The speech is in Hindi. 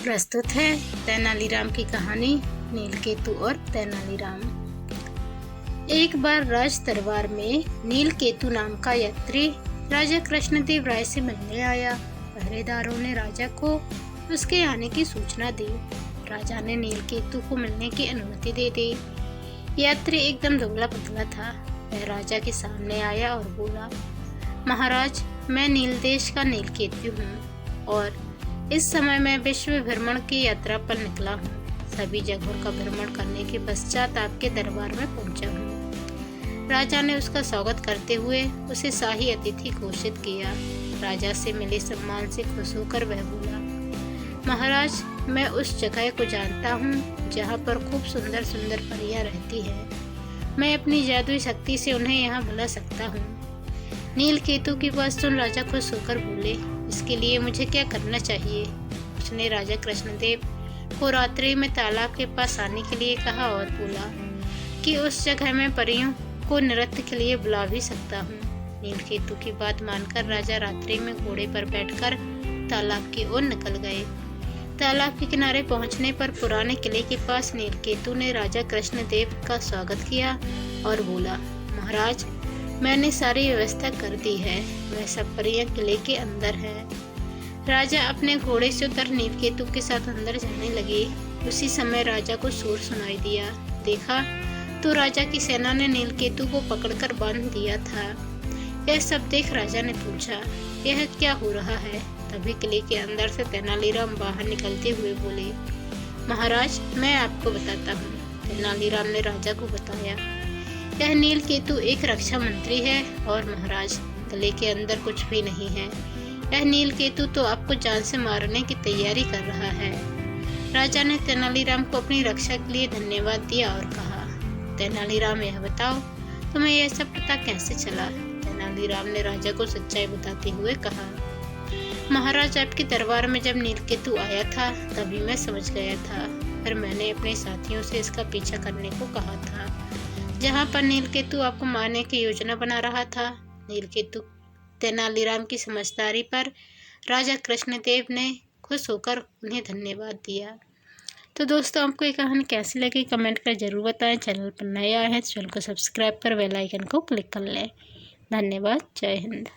प्रस्तुत है तेनालीराम की कहानी नीलकेतु और तेनालीराम। एक बार राज दरबार में नीलकेतु नाम का यात्री राजा कृष्णदेव राय से मिलने आया। पहरेदारों ने राजा को उसके आने की सूचना दी। राजा ने नीलकेतु को मिलने की अनुमति दे दी। यात्री एकदम दुबला पतला था। वह राजा के सामने आया और बोला, महाराज, मैं नील देश का नीलकेतु हूँ और इस समय मैं विश्व भ्रमण की यात्रा पर निकला हूँ। सभी जगहों का भ्रमण करने के पश्चात आपके दरबार में पहुँचा हूँ। राजा ने उसका स्वागत करते हुए उसे शाही अतिथि घोषित किया। राजा से मिले सम्मान से खुश होकर वह बोला, महाराज, मैं उस जगह को जानता हूँ जहाँ पर खूब सुंदर सुंदर परियां रहती है। मैं अपनी जादुई शक्ति से उन्हें यहाँ बुला सकता हूँ। नीलकेतु की बात सुन राजा खुश होकर बोले, इसके लिए मुझे क्या करना चाहिए? उसने राजा कृष्णदेव को रात्रि में तालाब के पास आने के लिए कहा और बोला कि उस जगह में परियों को नृत्य के लिए बुला भी सकता हूँ। नीलकेतु की बात मानकर राजा रात्रि में घोड़े पर बैठकर तालाब की ओर निकल गए। तालाब के किनारे पहुंचने पर पुराने किले के पास नीलकेतु ने राजा कृष्णदेव का स्वागत किया और बोला, महाराज, मैंने सारी व्यवस्था कर दी है। वह सब परियां किले के अंदर है। राजा अपने घोड़े से उतर नीलकेतु के साथ अंदर जाने लगे। उसी समय राजा को शोर सुनाई दिया। देखा तो राजा की सेना ने नीलकेतु को पकड़कर बांध दिया था। यह सब देख राजा ने पूछा, यह क्या हो रहा है? तभी किले के अंदर से तेनालीराम बाहर निकलते हुए बोले, महाराज, मैं आपको बताता हूँ। तेनालीराम ने राजा को बताया, यह नीलकेतु एक रक्षा मंत्री है और महाराज, किले के अंदर कुछ भी नहीं है। यह नीलकेतु तो आपको जान से मारने की तैयारी कर रहा है। राजा ने तेनालीराम को अपनी रक्षा के लिए धन्यवाद दिया और कहा, तेनालीराम, यह बताओ, तुम्हें यह सब पता कैसे चला? तेनालीराम ने राजा को सच्चाई बताते हुए कहा, महाराज, आपके दरबार में जब नीलकेतु आया था तभी मैं समझ गया था। फिर मैंने अपने साथियों से इसका पीछा करने को कहा था। जहाँ पर नीलकेतु आपको मारने की योजना बना रहा था। नीलकेतु तेनालीराम की समझदारी पर राजा कृष्णदेव ने खुश होकर उन्हें धन्यवाद दिया। तो दोस्तों, आपको ये कहानी कैसी लगी कमेंट कर जरूर बताएं। चैनल पर नए आए हैं तो चैनल को सब्सक्राइब कर बेल आइकन को क्लिक कर लें। धन्यवाद। जय हिंद।